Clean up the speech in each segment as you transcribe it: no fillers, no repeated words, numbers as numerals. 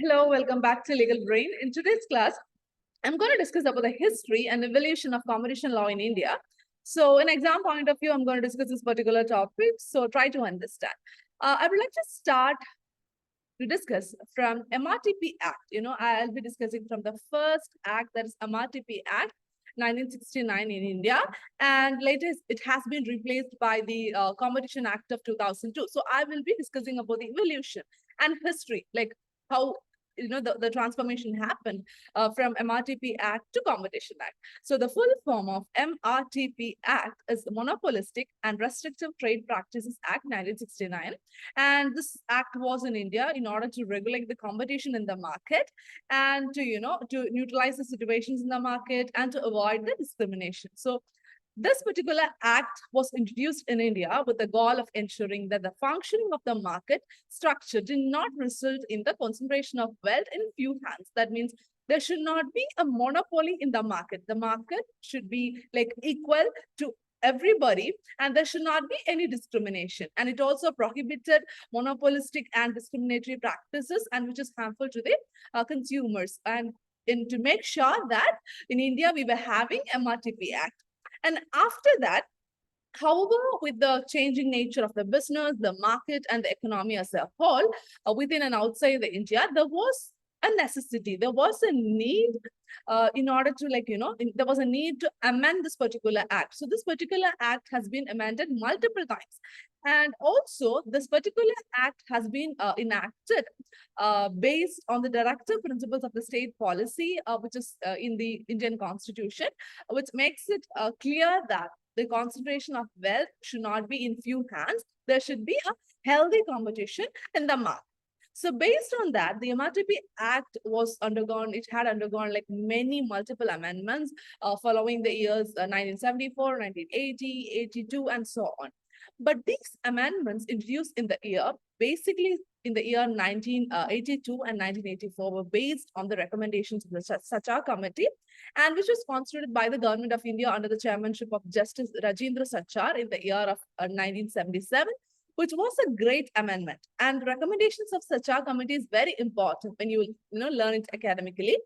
Hello, welcome back to Legal Brain. In today's class, I'm going to discuss about the history and evolution of competition law in India. So in exam point of view, I'm going to discuss this particular topic. So try to understand. I would like to start to discuss from MRTP Act. I'll be discussing from the first act, that is MRTP Act 1969 in India, and later it has been replaced by the Competition Act of 2002. So I will be discussing about the evolution and history, like how the transformation happened from MRTP Act to Competition Act. So the full form of MRTP Act is the Monopolistic and Restrictive Trade Practices Act 1969. And this act was in India in order to regulate the competition in the market and to neutralize the situations in the market and to avoid the discrimination. So this particular act was introduced in India with the goal of ensuring that the functioning of the market structure did not result in the concentration of wealth in few hands. That means there should not be a monopoly in the market. The market should be like equal to everybody, and there should not be any discrimination. And it also prohibited monopolistic and discriminatory practices, and which is harmful to the consumers. And to make sure that in India we were having MRTP Act. And after that, however, with the changing nature of the business, the market, and the economy as a whole, within and outside the India, there was a necessity. There was a need in order to, there was a need to amend this particular act. So this particular act has been amended multiple times. And also, this particular act has been enacted based on the directive principles of the state policy, which is in the Indian Constitution, which makes it clear that the concentration of wealth should not be in few hands. There should be a healthy competition in the market. So based on that, the MRTP Act had undergone like many multiple amendments following the years 1974, 1980, 82, and so on. But these amendments introduced in the year, basically in the year 1982 and 1984, were based on the recommendations of the Sachar Committee, and which was constituted by the Government of India under the chairmanship of Justice Rajendra Sachar in the year of 1977, which was a great amendment. And recommendations of Sachar Committee is very important when you learn it academically.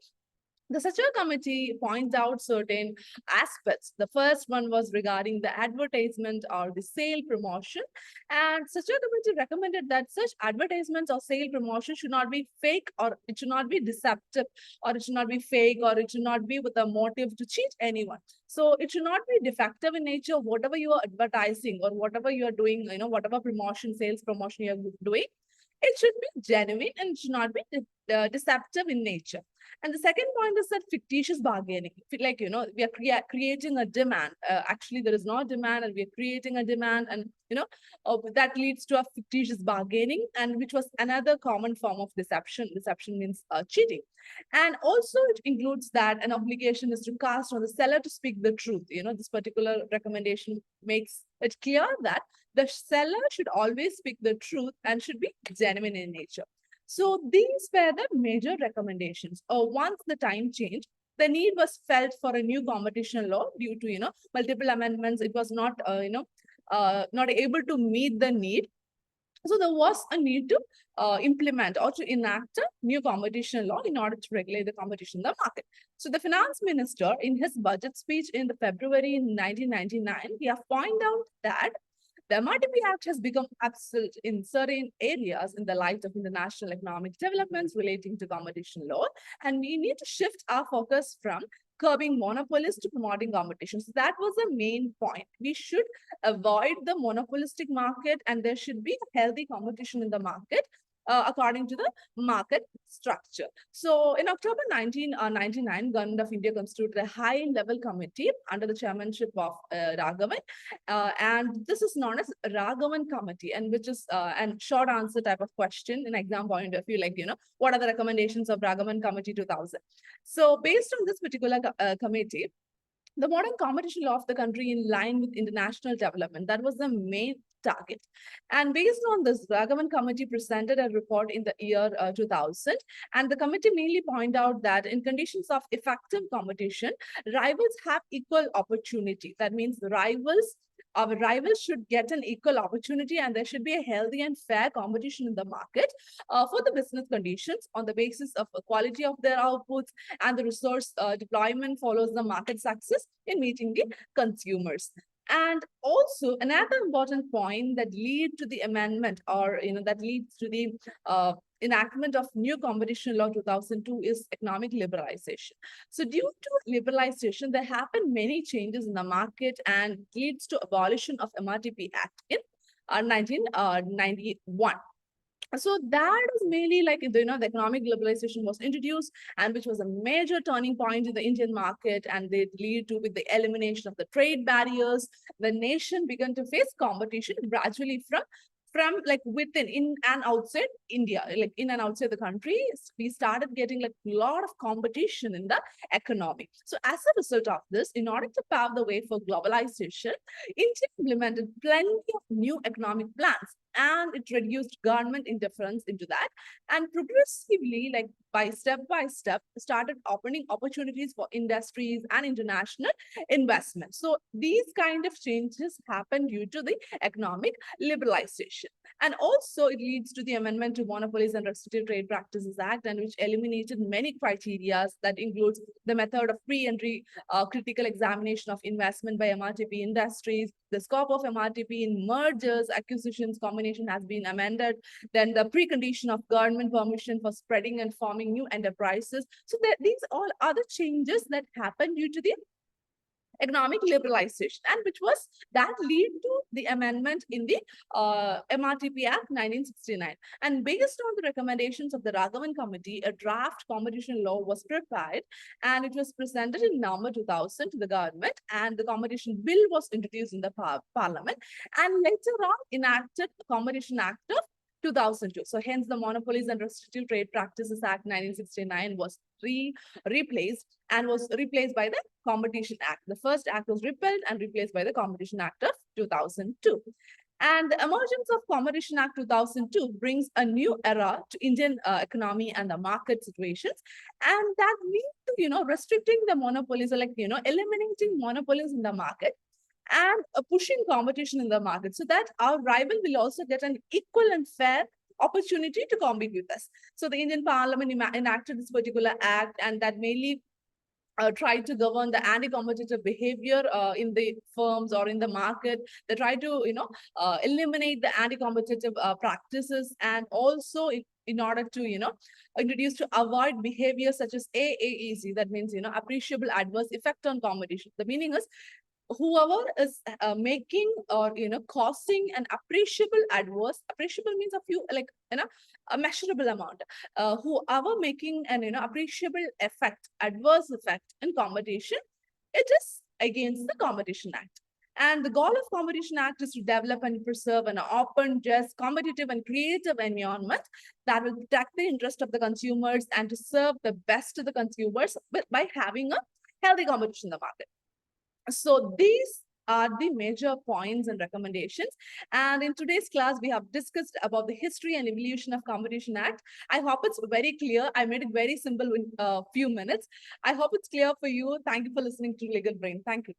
The Sachar Committee points out certain aspects. The first one was regarding the advertisement or the sale promotion. And Sachar Committee recommended that such advertisements or sale promotion should not be fake, or it should not be deceptive, or it should not be fake, or it should not be with a motive to cheat anyone. So it should not be defective in nature. Whatever you are advertising or whatever you are doing, whatever promotion, sales promotion you are doing, it should be genuine and it should not be deceptive in nature. And the second point is that fictitious bargaining. Like, we are creating a demand. Actually, there is no demand, and we are creating a demand, and, that leads to a fictitious bargaining, and which was another common form of deception. Deception means cheating. And also, it includes that an obligation is to cast on the seller to speak the truth. This particular recommendation makes it clear that the seller should always speak the truth and should be genuine in nature. So these were the major recommendations. Once the time changed, the need was felt for a new competition law due to multiple amendments. It was not not able to meet the need. So there was a need to implement or to enact a new competition law in order to regulate the competition in the market. So the finance minister, in his budget speech in the February 1999, he have pointed out that the MRTP Act has become obsolete in certain areas in the light of international economic developments relating to competition law, and we need to shift our focus from curbing monopolies to promoting competition. So that was the main point. We should avoid the monopolistic market, and there should be healthy competition in the market according to the market structure. So in October 1999, Government of India constituted a high-level committee under the chairmanship of Raghavan, and this is known as Raghavan Committee, and which is an short answer type of question in exam point of view, like, what are the recommendations of Raghavan Committee 2000? So based on this particular committee, the modern competition law of the country in line with international development, that was the main target. And based on this, Raghavan Committee presented a report in the year 2000, and the committee mainly pointed out that in conditions of effective competition, rivals have equal opportunity. That means the rivals our rivals should get an equal opportunity, and there should be a healthy and fair competition in the market for the business conditions on the basis of the quality of their outputs, and the resource deployment follows the market success in meeting the consumers. And also another important point that lead to the amendment, or that leads to the enactment of new competition law 2002 is economic liberalization. So due to liberalization, there happened many changes in the market and leads to abolition of MRTP Act in 1991. So that is mainly like, the economic liberalization was introduced, and which was a major turning point in the Indian market, and they lead to with the elimination of the trade barriers. The nation began to face competition gradually from like within, in and outside India, like in and outside the country. We started getting like a lot of competition in the economy. So as a result of this, in order to pave the way for globalization, India implemented plenty of new economic plans, and it reduced government interference into that, and progressively, like by step, started opening opportunities for industries and international investment. So these kind of changes happen due to the economic liberalization. And also it leads to the amendment to Monopolies and Restrictive Trade Practices Act, and which eliminated many criteria that includes the method of pre-entry critical examination of investment by MRTP industries. The scope of MRTP in mergers, acquisitions, combination has been amended. Then the precondition of government permission for spreading and forming new enterprises. So these all other changes that happen due to the economic liberalization, and which was that lead to the amendment in the MRTP Act 1969. And based on the recommendations of the Raghavan Committee, a draft competition law was prepared, and it was presented in November 2000 to the government, and the competition bill was introduced in the parliament, and later on enacted the Competition Act of 2002. So hence the Monopolies and Restrictive Trade Practices Act 1969 was replaced by the Competition Act. The first act was repealed and replaced by the Competition Act of 2002. And the emergence of Competition Act 2002 brings a new era to Indian economy and the market situations, and that lead to restricting the monopolies, or like eliminating monopolies in the market, and pushing competition in the market, so that our rival will also get an equal and fair opportunity to compete with us. So the Indian Parliament enacted this particular act, and that mainly tried to govern the anti-competitive behavior in the firms or in the market. They try to eliminate the anti-competitive practices, and also in order to introduce to avoid behavior such as AAEC, that means appreciable adverse effect on competition. The meaning is, whoever is making or causing an appreciable means a few, like a measurable amount, whoever making an appreciable effect, adverse effect in competition, it is against the Competition Act. And the goal of Competition Act is to develop and preserve an open, just, competitive, and creative environment that will protect the interest of the consumers and to serve the best to the consumers by having a healthy competition in the market. So these are the major points and recommendations. And in today's class, we have discussed about the history and evolution of Competition Act. I hope it's very clear. I made it very simple in a few minutes. I hope it's clear for you. Thank you for listening to Legal Brain. Thank you.